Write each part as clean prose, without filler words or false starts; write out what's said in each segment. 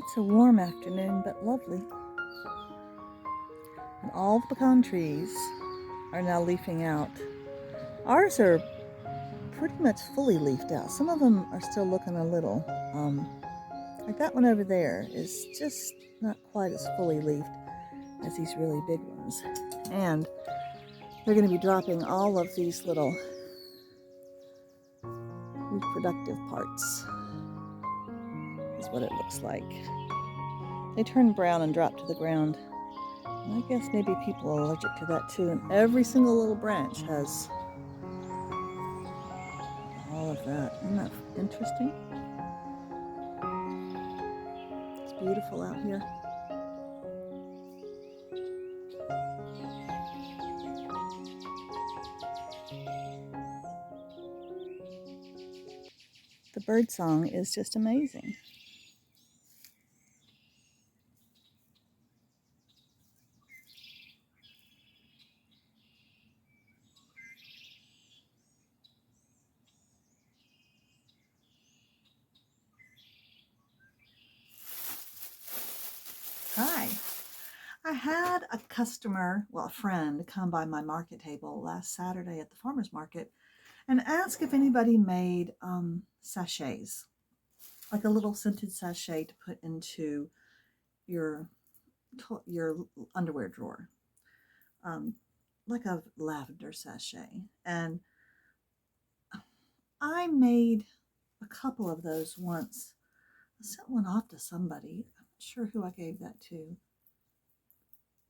It's a warm afternoon, but lovely. And all the pecan trees are now leafing out. Ours are pretty much fully leafed out. Some of them are still looking a little, like that one over there is just not quite as fully leafed as these really big ones. And they're going to be dropping all of these little reproductive parts, is what it looks like. They turn brown and drop to the ground. And I guess maybe people are allergic to that too. And every single little branch has all of that. Isn't that interesting? It's beautiful out here. The bird song is just amazing. Hi. I had a customer, well, a friend, come by my market table last Saturday at the farmer's market and ask if anybody made sachets, like a little scented sachet to put into your underwear drawer, like a lavender sachet. And I made a couple of those once. I sent one off to somebody. I'm not sure who I gave that to.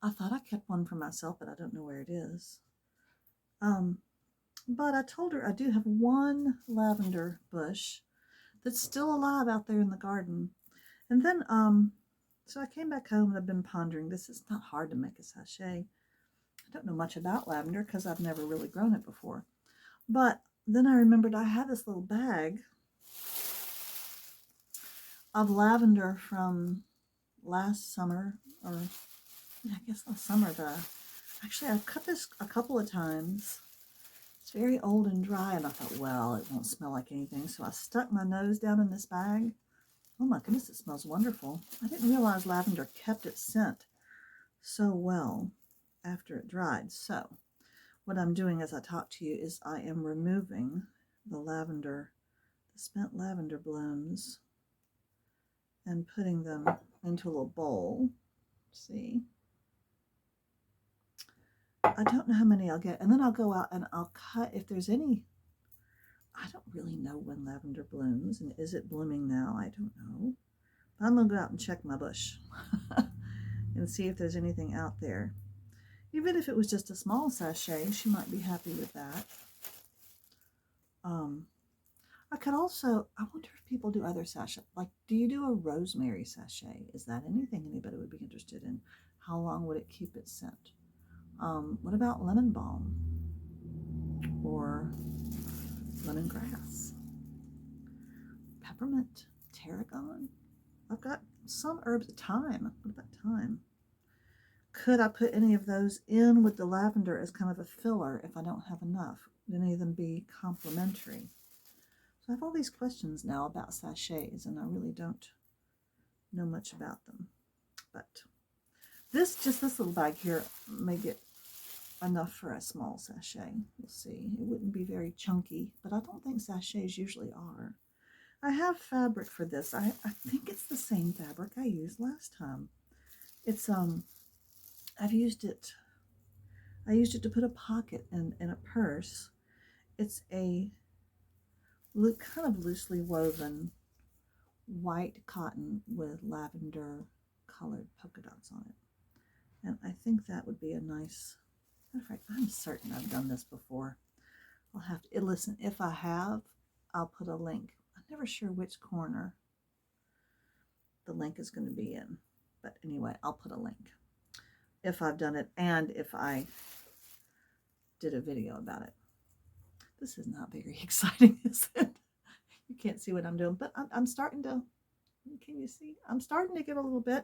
I thought I kept one for myself, but I don't know where it is. But I told her I do have one lavender bush that's still alive out there in the garden. And then, so I came back home and I've been pondering this. It's not hard to make a sachet. I don't know much about lavender because I've never really grown it before. But then I remembered I had this little bag of lavender from last summer, or I guess last summer. Actually, I've cut this a couple of times. It's very old and dry, and I thought, well, it won't smell like anything. So I stuck my nose down in this bag. Oh my goodness, it smells wonderful. I didn't realize lavender kept its scent so well after it dried. So what I'm doing as I talk to you is I am removing the spent lavender blooms, and putting them into a little bowl. See? I don't know how many I'll get. And then I'll go out and I'll cut if there's any. I don't really know when lavender blooms. And is it blooming now? I don't know. But I'm going to go out and check my bush and see if there's anything out there. Even if it was just a small sachet, she might be happy with that. I could also, I wonder if people do other sachets. Like, do you do a rosemary sachet? Is that anything anybody would be interested in? How long would it keep its scent? What about lemon balm or lemongrass? Peppermint, tarragon. I've got some herbs. Thyme. What about thyme? Could I put any of those in with the lavender as kind of a filler if I don't have enough? Would any of them be complementary? So I have all these questions now about sachets, and I really don't know much about them. But this little bag here may get enough for a small sachet. We'll see. It wouldn't be very chunky, but I don't think sachets usually are. I have fabric for this. I think it's the same fabric I used last time. It's I used it to put a pocket in a purse. It's a kind of loosely woven white cotton with lavender colored polka dots on it. And I think that would be a nice, matter of fact, I'm certain I've done this before. I'll have to, listen, if I have, I'll put a link. I'm never sure which corner the link is going to be in. But anyway, I'll put a link if I've done it and if I did a video about it. This is not very exciting, is it? You can't see what I'm doing, but I'm starting to, can you see? I'm starting to get a little bit.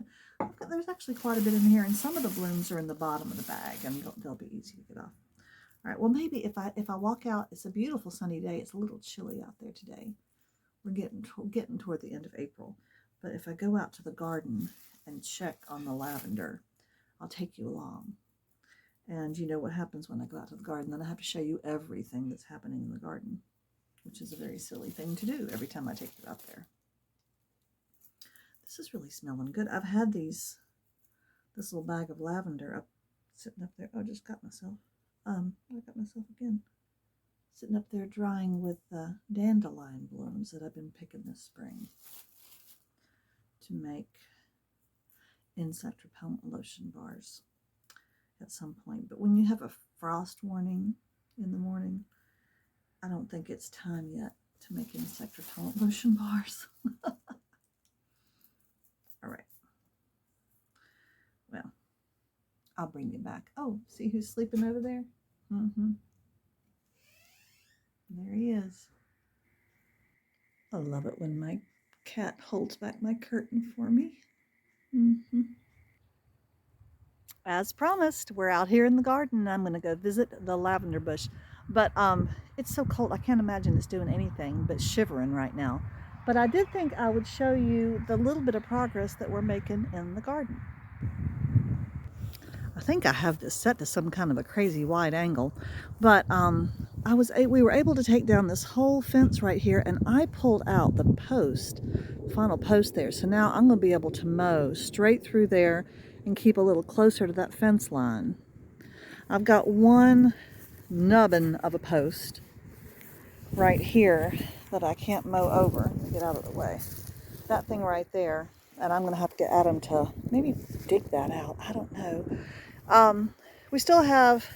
There's actually quite a bit in here, and some of the blooms are in the bottom of the bag, and they'll be easy to get off. All right, well, maybe if I walk out, it's a beautiful sunny day. It's a little chilly out there today. We're getting toward the end of April. But if I go out to the garden and check on the lavender, I'll take you along. And you know what happens when I go out to the garden, then I have to show you everything that's happening in the garden, which is a very silly thing to do every time I take you out there. This is really smelling good. I've had this little bag of lavender up, sitting up there. Oh, I just got myself. I got myself again. Sitting up there drying with dandelion blooms that I've been picking this spring to make insect repellent lotion bars at some point. But when you have a frost warning in the morning, I don't think it's time yet to make insect repellent lotion bars. All right. Well, I'll bring you back. Oh, see who's sleeping over there? There he is. I love it when my cat holds back my curtain for me. As promised, we're out here in the garden. I'm going to go visit the lavender bush. But it's so cold, I can't imagine it's doing anything but shivering right now. But I did think I would show you the little bit of progress that we're making in the garden. I think I have this set to some kind of a crazy wide angle, but we were able to take down this whole fence right here, and I pulled out the final post there. So now I'm going to be able to mow straight through there and keep a little closer to that fence line. I've got one nubbin of a post right here that I can't mow over. Let me get out of the way. That thing right there, and I'm going to have to get Adam to maybe dig that out. I don't know. We still have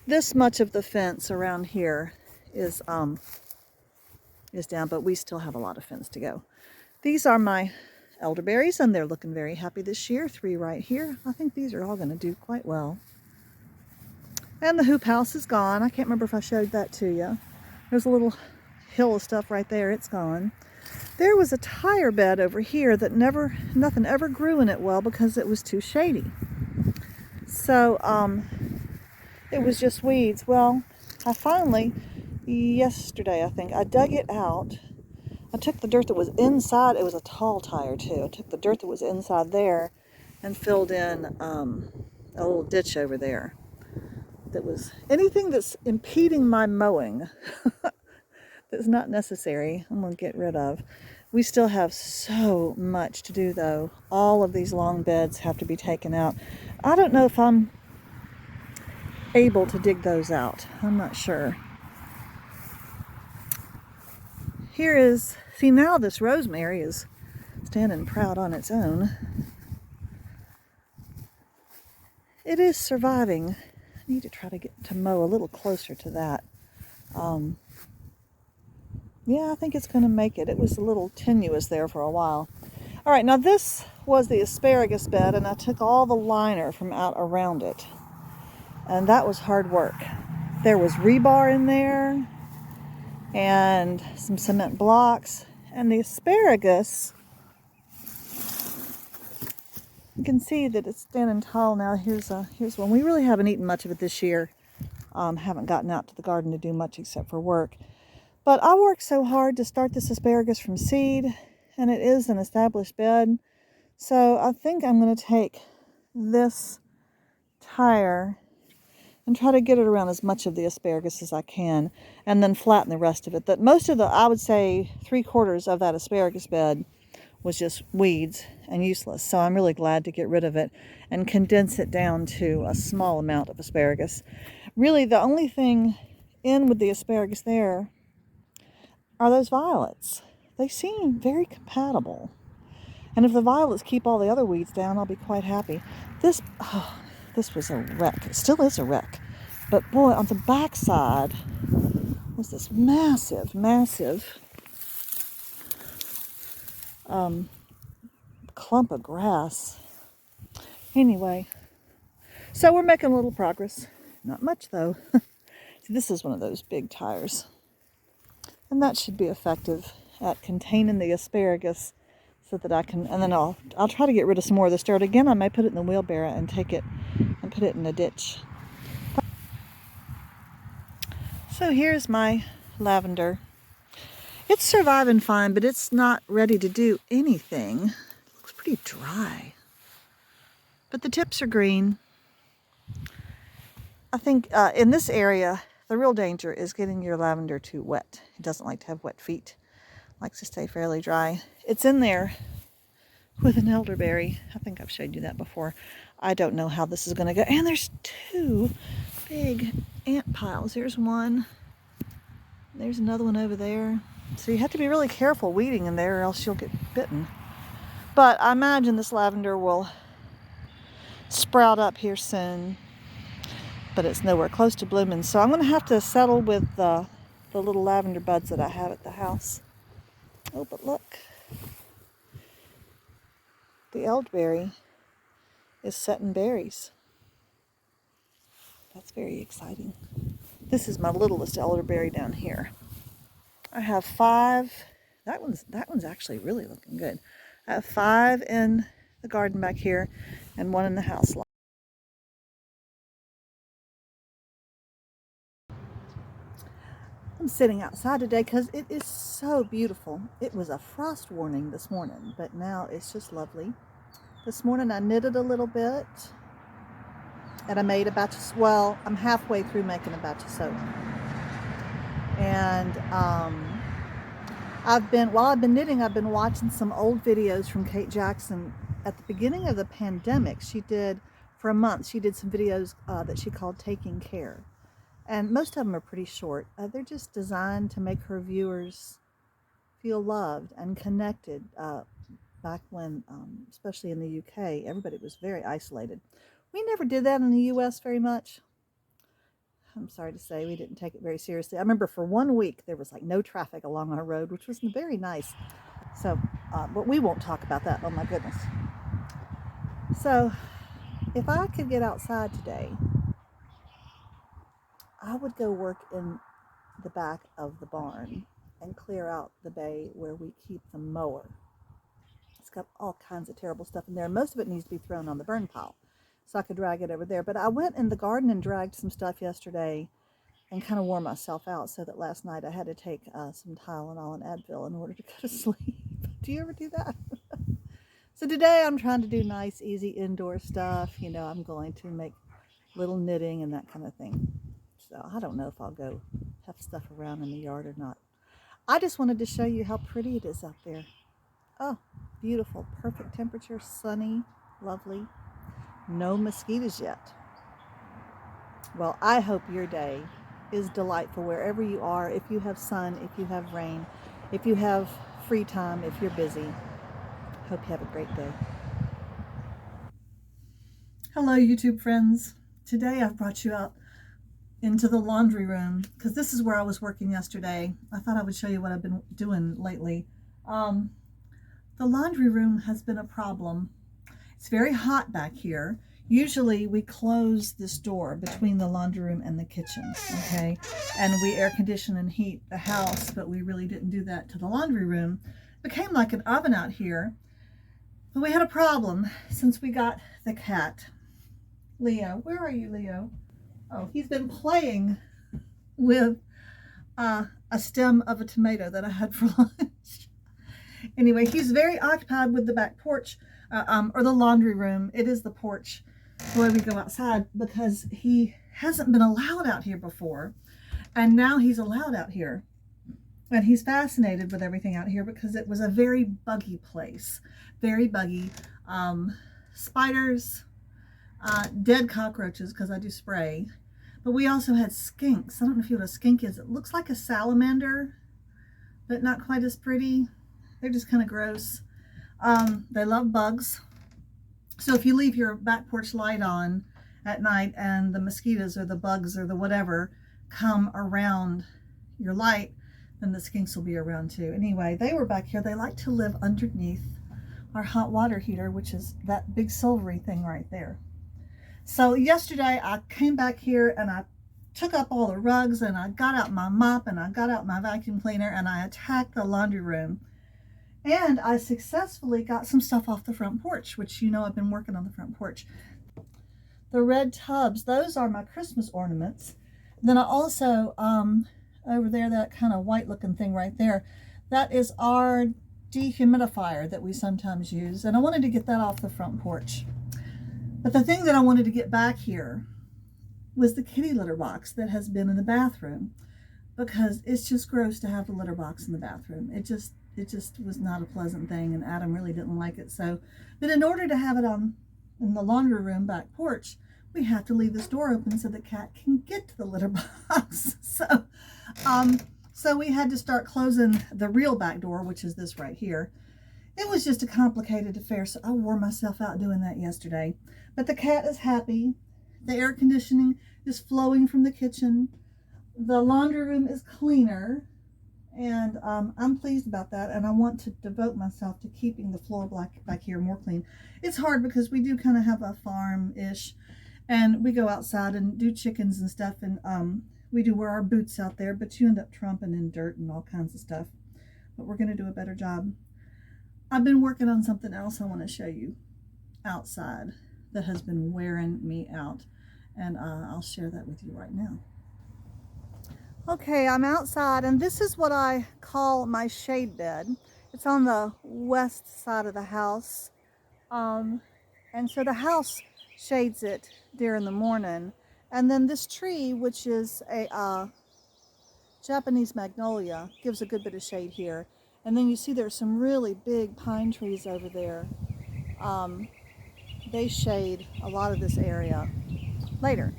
this much of the fence around here is down, but we still have a lot of fence to go. These are my elderberries, and they're looking very happy this year. 3 right here. I think these are all going to do quite well. And the hoop house is gone. I can't remember if I showed that to you. There's a little hill of stuff right there. It's gone. There was a tire bed over here that nothing ever grew in it well because it was too shady. So it was just weeds. Well, I finally, yesterday I think, I dug it out. I took the dirt that was inside. It was a tall tire too. I took the dirt that was inside there and filled in a little ditch over there. That was anything that's impeding my mowing that's not necessary, I'm going to get rid of. We still have so much to do though. All of these long beds have to be taken out. I don't know if I'm able to dig those out. I'm not sure. Here is, see now this rosemary is standing proud on its own. It is surviving. I need to try to get to mow a little closer to that. Yeah, I think it's going to make it. It was a little tenuous there for a while. All right, now this was the asparagus bed, and I took all the liner from out around it. And that was hard work. There was rebar in there and some cement blocks. And the asparagus, you can see that it's standing tall now. Here's one. We really haven't eaten much of it this year. Haven't gotten out to the garden to do much except for work. But I worked so hard to start this asparagus from seed, and it is an established bed. So I think I'm going to take this tire and try to get it around as much of the asparagus as I can, and then flatten the rest of it. That most of the, I would say 3/4 of that asparagus bed was just weeds and useless. So I'm really glad to get rid of it and condense it down to a small amount of asparagus. Really, the only thing in with the asparagus there are those violets. They seem very compatible. And if the violets keep all the other weeds down, I'll be quite happy. This was a wreck. It still is a wreck. But boy, on the back side was this massive clump of grass. Anyway, so we're making a little progress. Not much though. See, this is one of those big tires. And that should be effective at containing the asparagus so that I can, and then I'll try to get rid of some more of this dirt. Again, I may put it in the wheelbarrow and take it and put it in a ditch. So here's my lavender. It's surviving fine, but it's not ready to do anything. It looks pretty dry. But the tips are green. I think in this area, the real danger is getting your lavender too wet. It doesn't like to have wet feet. It likes to stay fairly dry. It's in there with an elderberry. I think I've showed you that before. I don't know how this is going to go. And there's two big ant piles. There's one. There's another one over there. So you have to be really careful weeding in there or else you'll get bitten. But I imagine this lavender will sprout up here soon. But it's nowhere close to blooming. So I'm going to have to settle with the little lavender buds that I have at the house. Oh, but look. The elderberry is setting berries. That's very exciting. This is my littlest elderberry down here. I have 5. That one's actually really looking good. I have 5 in the garden back here and 1 in the house. I'm sitting outside today because it is so beautiful. It was a frost warning this morning, but now it's just lovely. This morning I knitted a little bit and I made a batch of, well, I'm halfway through making a batch of soap. And while I've been knitting, I've been watching some old videos from Kate Jackson. At the beginning of the pandemic, for a month, she did some videos that she called Taking Care. And most of them are pretty short. They're just designed to make her viewers feel loved and connected. Back when, especially in the UK, everybody was very isolated. We never did that in the US very much. I'm sorry to say, we didn't take it very seriously. I remember for 1 week, there was like no traffic along our road, which was very nice. So, but we won't talk about that. Oh my goodness. So, if I could get outside today, I would go work in the back of the barn and clear out the bay where we keep the mower. It's got all kinds of terrible stuff in there. Most of it needs to be thrown on the burn pile, so I could drag it over there. But I went in the garden and dragged some stuff yesterday and kind of wore myself out, so that last night I had to take some Tylenol and Advil in order to go to sleep. Do you ever do that? So today I'm trying to do nice, easy indoor stuff. You know, I'm going to make little knitting and that kind of thing. So I don't know if I'll go have stuff around in the yard or not. I just wanted to show you how pretty it is out there. Oh, beautiful, perfect temperature, sunny, lovely. No mosquitoes yet. Well, I hope your day is delightful wherever you are. If you have sun, if you have rain, if you have free time, if you're busy. Hope you have a great day. Hello, YouTube friends. Today I've brought you out into the laundry room because this is where I was working yesterday. I thought I would show you what I've been doing lately. The laundry room has been a problem. It's very hot back here. Usually we close this door between the laundry room and the kitchen, okay? And we air condition and heat the house, but we really didn't do that to the laundry room. It became like an oven out here. But we had a problem since we got the cat. Leo, where are you, Leo? Oh, he's been playing with a stem of a tomato that I had for lunch. Anyway, he's very occupied with the back porch, or the laundry room. It is the porch, the way we go outside, because he hasn't been allowed out here before. And now he's allowed out here. And he's fascinated with everything out here because it was a very buggy place. Very buggy. Spiders, dead cockroaches, because I do spray. But we also had skinks. I don't know if you know what a skink is. It looks like a salamander, but not quite as pretty. They're just kind of gross. They love bugs. So if you leave your back porch light on at night and the mosquitoes or the bugs or the whatever come around your light, then the skinks will be around too. Anyway, they were back here. They like to live underneath our hot water heater, which is that big silvery thing right there. So yesterday I came back here and I took up all the rugs and I got out my mop and I got out my vacuum cleaner and I attacked the laundry room. And I successfully got some stuff off the front porch, which you know I've been working on the front porch. The red tubs, those are my Christmas ornaments. Then I also, over there, that kind of white looking thing right there, That is our dehumidifier that we sometimes use, and I wanted to get that off the front porch. But the thing that I wanted to get back here was the kitty litter box that has been in the bathroom, because it's just gross to have the litter box in the bathroom. It just was not a pleasant thing, and Adam really didn't like it. So, but in order to have it in the laundry room back porch, we have to leave this door open so the cat can get to the litter box. So we had to start closing the real back door, which is this right here. It was just a complicated affair, so I wore myself out doing that yesterday. But the cat is happy. The air conditioning is flowing from the kitchen. The laundry room is cleaner, and I'm pleased about that, and I want to devote myself to keeping the floor back here more clean. It's hard because we do kind of have a farm-ish, and we go outside and do chickens and stuff, and we do wear our boots out there, but you end up tromping in dirt and all kinds of stuff. But we're going to do a better job. I've been working on something else I want to show you outside that has been wearing me out, and I'll share that with you right now. Okay, I'm outside, and this is what I call my shade bed. It's on the west side of the house, and so the house shades it during the morning. And then this tree, which is a Japanese magnolia, gives a good bit of shade here. And then you see there's some really big pine trees over there. They shade a lot of this area later.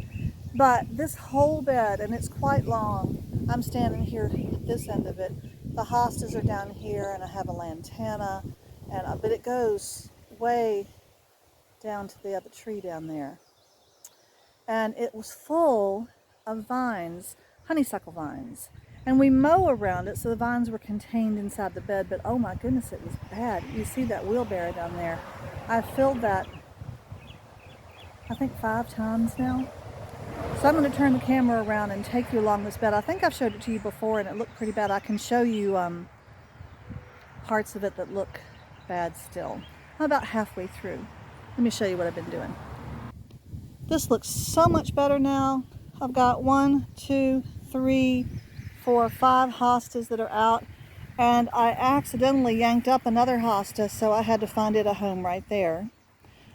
But this whole bed, and it's quite long, I'm standing here at this end of it. The hostas are down here, and I have a lantana, but it goes way down to the other tree down there. And it was full of vines, honeysuckle vines. And we mow around it, so the vines were contained inside the bed, but oh my goodness, it was bad. You see that wheelbarrow down there. I've filled that, I think 5 times now. So I'm going to turn the camera around and take you along this bed. I think I've showed it to you before, and it looked pretty bad. I can show you parts of it that look bad still. I'm about halfway through. Let me show you what I've been doing. This looks so much better now. I've got 1, 2, 3, 4, 5 hostas that are out, and I accidentally yanked up another hosta, so I had to find it a home right there.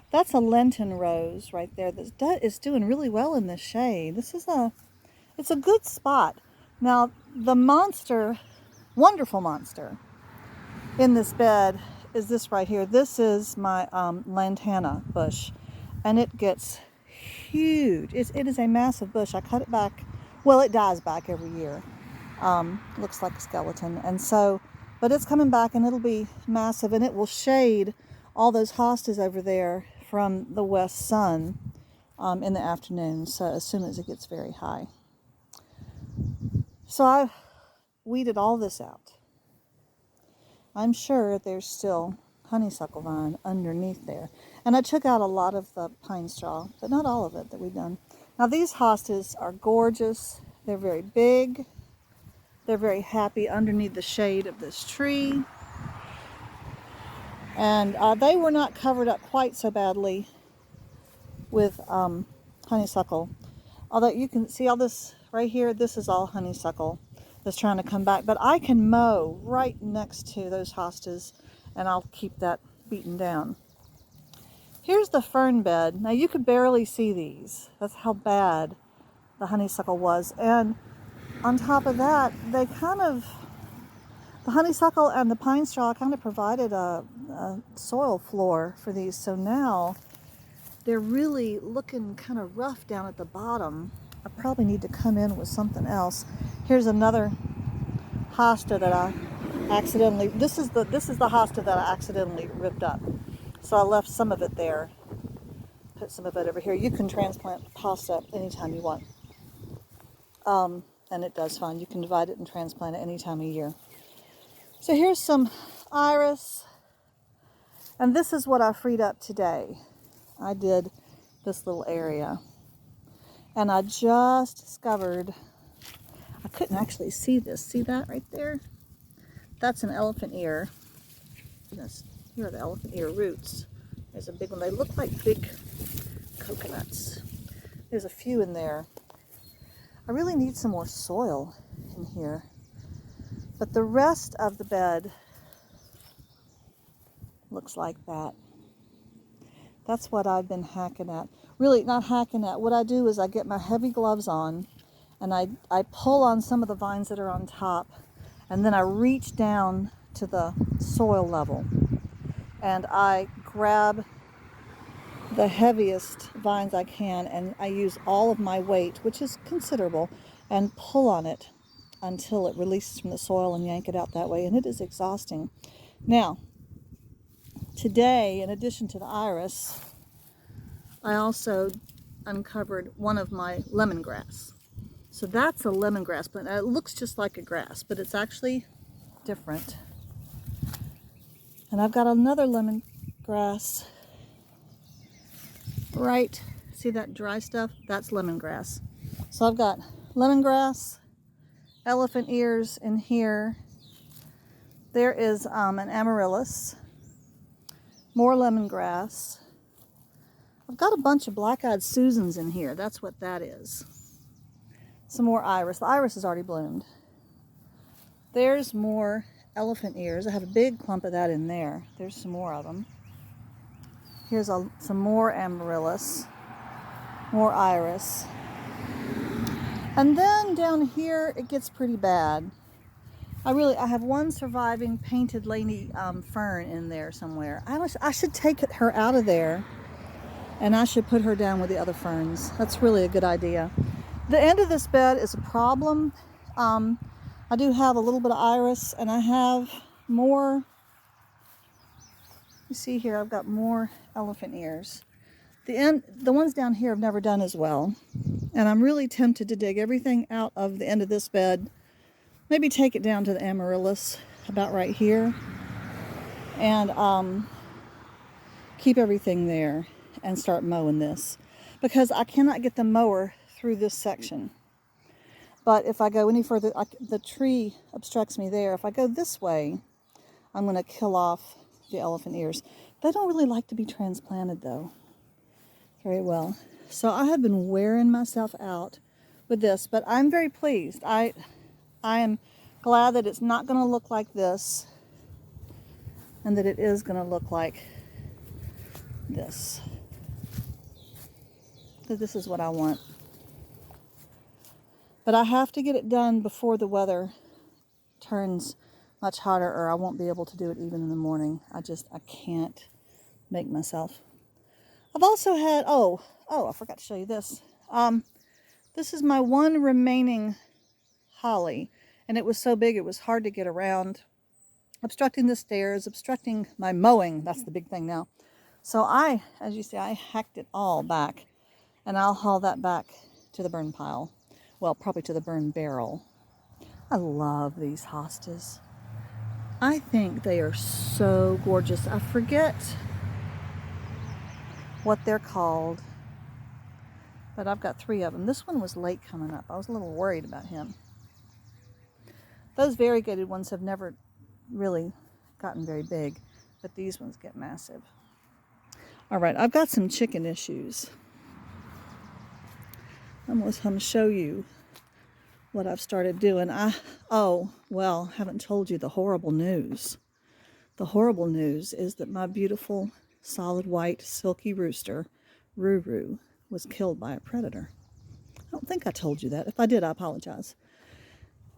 That's a Lenten rose right there that is doing really well in this shade. It's a good spot. Now the monster, wonderful monster in this bed is this right here. This is my lantana bush, and it gets huge. It is a massive bush. I cut it back. Well, it dies back every year. Looks like a skeleton. And so, but it's coming back, and it'll be massive, and it will shade all those hostas over there from the west sun in the afternoon, so as soon as it gets very high. So I weeded all this out. I'm sure there's still honeysuckle vine underneath there. And I took out a lot of the pine straw, but not all of it that we've done. Now these hostas are gorgeous. They're very big. They're very happy underneath the shade of this tree. And they were not covered up quite so badly with honeysuckle. Although you can see all this right here, this is all honeysuckle that's trying to come back. But I can mow right next to those hostas, and I'll keep that beaten down. Here's the fern bed. Now you could barely see these. That's how bad the honeysuckle was. And on top of that, the honeysuckle and the pine straw kind of provided a soil floor for these. So now they're really looking kind of rough down at the bottom. I probably need to come in with something else. Here's another hosta that I accidentally, this is the hosta that I accidentally ripped up. So I left some of it there, put some of it over here. You can transplant hosta anytime you want. And it does fine. You can divide it and transplant it any time of year. So here's some iris, and this is what I freed up today. I did this little area, and I just discovered, I couldn't actually see this. See that right there? That's an elephant ear. Here are the elephant ear roots. There's a big one. They look like big coconuts. There's a few in there. I really need some more soil in here. But the rest of the bed looks like that. That's what I've been hacking at. Really, not hacking at. What I do is I get my heavy gloves on and I pull on some of the vines that are on top, and then I reach down to the soil level and I grab the heaviest vines I can, and I use all of my weight, which is considerable, and pull on it until it releases from the soil and yank it out that way, and it is exhausting. Now, today, in addition to the iris, I also uncovered one of my lemongrass. So that's a lemongrass plant. It looks just like a grass, but it's actually different. And I've got another lemongrass right, see that dry stuff? That's lemongrass. So I've got lemongrass, elephant ears in here. There is an amaryllis, more lemongrass. I've got a bunch of black-eyed Susans in here. That's what that is. Some more iris. The iris has already bloomed. There's more elephant ears. I have a big clump of that in there. There's some more of them. Here's some more amaryllis, more iris. And then down here, it gets pretty bad. I have one surviving painted lady fern in there somewhere. I should take her out of there, and I should put her down with the other ferns. That's really a good idea. The end of this bed is a problem. I do have a little bit of iris, and I have more. You see here, I've got more elephant ears. The ones down here have never done as well. And I'm really tempted to dig everything out of the end of this bed. Maybe take it down to the amaryllis, about right here. And keep everything there and start mowing this. Because I cannot get the mower through this section. But if I go any further, the tree obstructs me there. If I go this way, I'm going to kill off the elephant ears. They don't really like to be transplanted though very well. So I have been wearing myself out with this, but I'm very pleased. I am glad that it's not going to look like this and that it is going to look like this. Because this is what I want. But I have to get it done before the weather turns much hotter, or I won't be able to do it even in the morning. I can't make myself. I've also had, I forgot to show you this. This is my one remaining holly, and it was so big it was hard to get around, obstructing the stairs, obstructing my mowing. That's the big thing now. So as you see, I hacked it all back, and I'll haul that back to the burn pile. Well, probably to the burn barrel. I love these hostas. I think they are so gorgeous. I forget what they're called, but I've got 3 of them. This one was late coming up. I was a little worried about him. Those variegated ones have never really gotten very big, but these ones get massive. All right, I've got some chicken issues. I'm going to show you what I've started doing. Haven't told you the horrible news. The horrible news is that my beautiful solid white silky rooster, Ruru, was killed by a predator. I don't think I told you that. If I did, I apologize.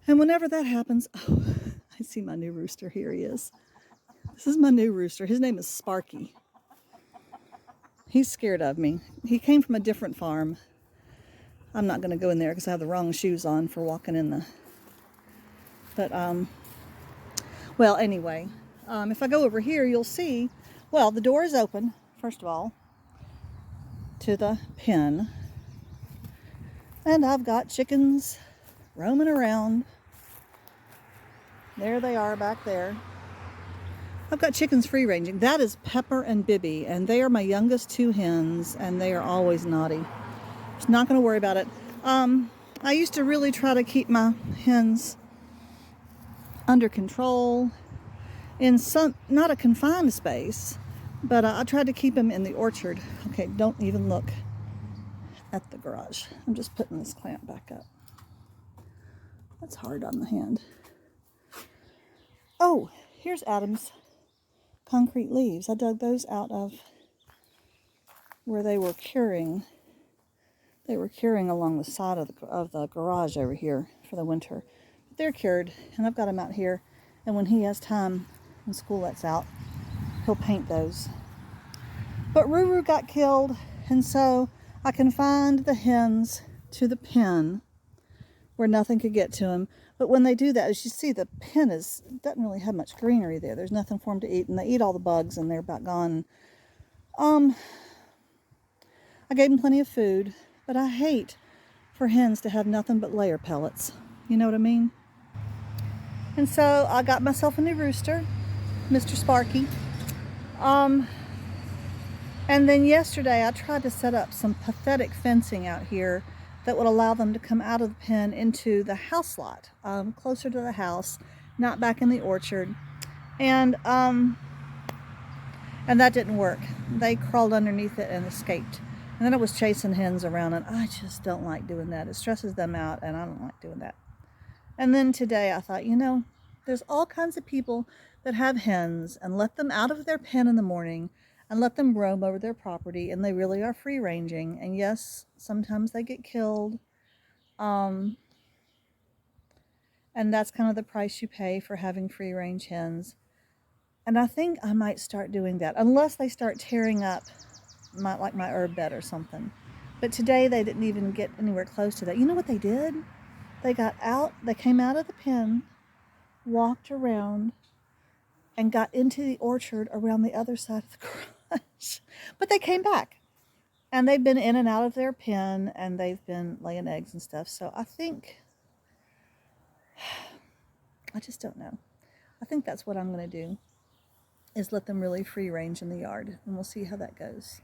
And whenever that happens, I see my new rooster. Here he is. This is my new rooster. His name is Sparky. He's scared of me. He came from a different farm. I'm not going to go in there because I have the wrong shoes on for walking in the... But, well, anyway, if I go over here, you'll see, well, the door is open, first of all, to the pen. And I've got chickens roaming around. There they are back there. I've got chickens free-ranging. That is Pepper and Bibby, and they are my youngest 2 hens, and they are always naughty. Just not going to worry about it. I used to really try to keep my hens under control in not a confined space, but I tried to keep them in the orchard. Okay, don't even look at the garage. I'm just putting this clamp back up. That's hard on the hand. Oh, here's Adam's concrete leaves. I dug those out of where they were curing. They were curing along the side of the garage over here for the winter. But they're cured, and I've got them out here. And when he has time, when school lets out, he'll paint those. But Ruru got killed, and so I confined the hens to the pen where nothing could get to him. But when they do that, as you see, the pen doesn't really have much greenery there. There's nothing for them to eat, and they eat all the bugs, and they're about gone. I gave them plenty of food, but I hate for hens to have nothing but layer pellets. You know what I mean? And so I got myself a new rooster, Mr. Sparky. And then yesterday I tried to set up some pathetic fencing out here that would allow them to come out of the pen into the house lot, closer to the house, not back in the orchard. And that didn't work. They crawled underneath it and escaped. And then I was chasing hens around, and I just don't like doing that. It stresses them out, and I don't like doing that. And then today I thought, you know, there's all kinds of people that have hens, and let them out of their pen in the morning and let them roam over their property, and they really are free ranging. And yes, sometimes they get killed. And that's kind of the price you pay for having free range hens. And I think I might start doing that, unless they start tearing up my herb bed or something. But today they didn't even get anywhere close to that. You know what they did? They got out, they came out of the pen, walked around, and got into the orchard around the other side of the garage. But they came back. And they've been in and out of their pen, and they've been laying eggs and stuff. So I think, I just don't know. I think that's what I'm going to do, is let them really free range in the yard. And we'll see how that goes.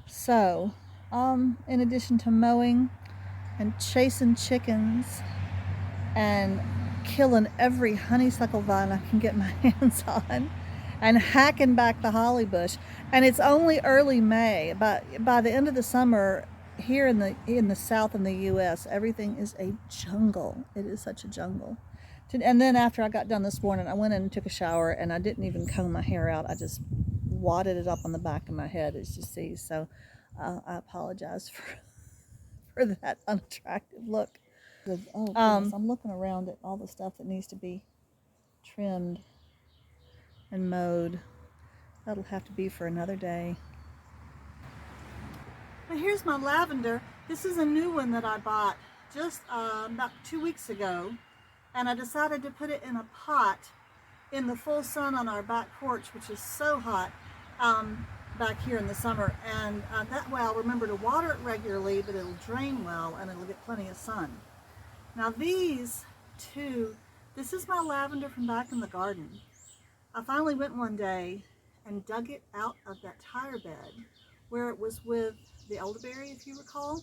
So, in addition to mowing and chasing chickens and killing every honeysuckle vine I can get my hands on and hacking back the holly bush, and it's only early May, but by the end of the summer here in the south in the US, everything is a jungle. It is such a jungle. And then after I got done this morning, I went in and took a shower, and I didn't even comb my hair out. I just wadded it up on the back of my head, as you see. So I apologize for that unattractive look. Oh, goodness, I'm looking around at all the stuff that needs to be trimmed and mowed. That'll have to be for another day. Now here's my lavender. This is a new one that I bought just about 2 weeks ago. And I decided to put it in a pot in the full sun on our back porch, which is so hot back here in the summer. And that way I'll remember to water it regularly, but it'll drain well and it'll get plenty of sun. Now these two, this is my lavender from back in the garden. I finally went one day and dug it out of that tire bed where it was with the elderberry, if you recall.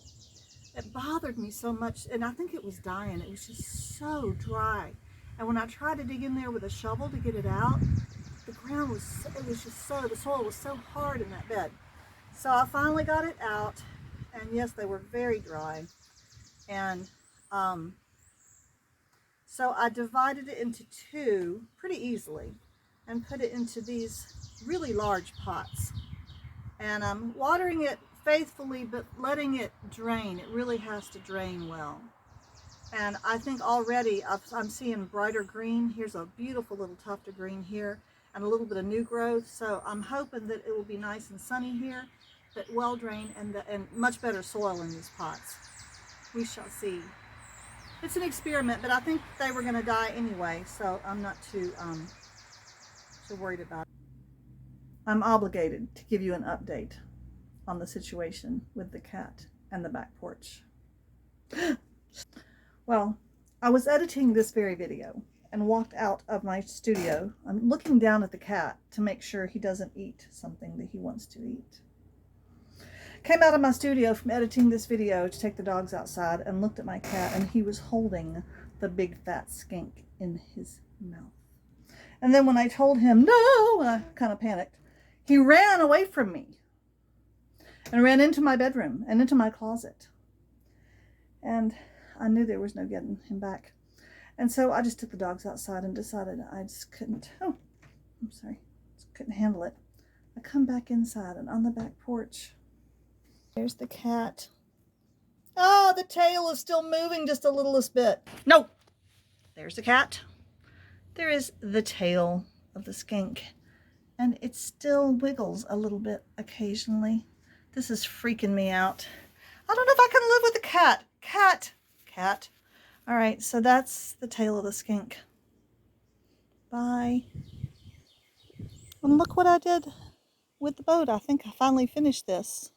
It bothered me so much, and I think it was dying. It was just so dry. And when I tried to dig in there with a shovel to get it out, the ground was, the soil was so hard in that bed. So I finally got it out, and yes, they were very dry. And so I divided it into two pretty easily and put it into these really large pots. And I'm watering it faithfully, but letting it drain. It really has to drain well. And I think already I'm seeing brighter green. Here's a beautiful little tuft of green here and a little bit of new growth. So I'm hoping that it will be nice and sunny here, but well drained and much better soil in these pots. We shall see. It's an experiment, but I think they were going to die anyway, so I'm not too worried about it. I'm obligated to give you an update on the situation with the cat and the back porch. Well, I was editing this very video and walked out of my studio. I'm looking down at the cat to make sure he doesn't eat something that he wants to eat. Came out of my studio from editing this video to take the dogs outside and looked at my cat, and he was holding the big fat skink in his mouth. And then when I told him no, I kind of panicked. He ran away from me and ran into my bedroom and into my closet. And I knew there was no getting him back. And so I just took the dogs outside and decided I just couldn't, oh, I'm sorry, just couldn't handle it. I come back inside and on the back porch, there's the cat. Oh, the tail is still moving just a littlest bit. No, there's the cat. There is the tail of the skink, and it still wiggles a little bit occasionally. This is freaking me out. I don't know if I can live with a cat. Cat. All right, so that's the tail of the skink. Bye. And look what I did with the boat. I think I finally finished this.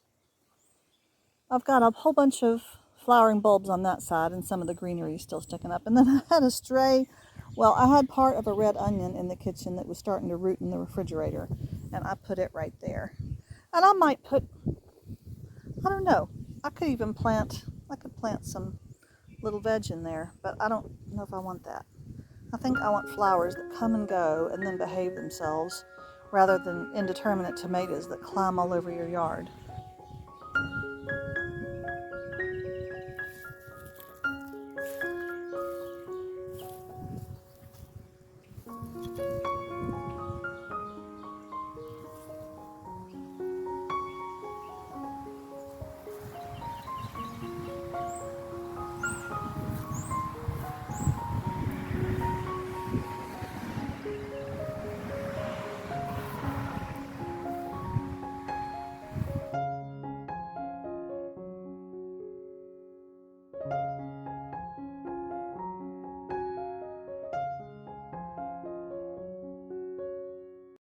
I've got a whole bunch of flowering bulbs on that side and some of the greenery is still sticking up. And then I had a stray, well, I had part of a red onion in the kitchen that was starting to root in the refrigerator, and I put it right there. And I might put, I don't know, I could plant some little veg in there, but I don't know if I want that. I think I want flowers that come and go and then behave themselves rather than indeterminate tomatoes that climb all over your yard.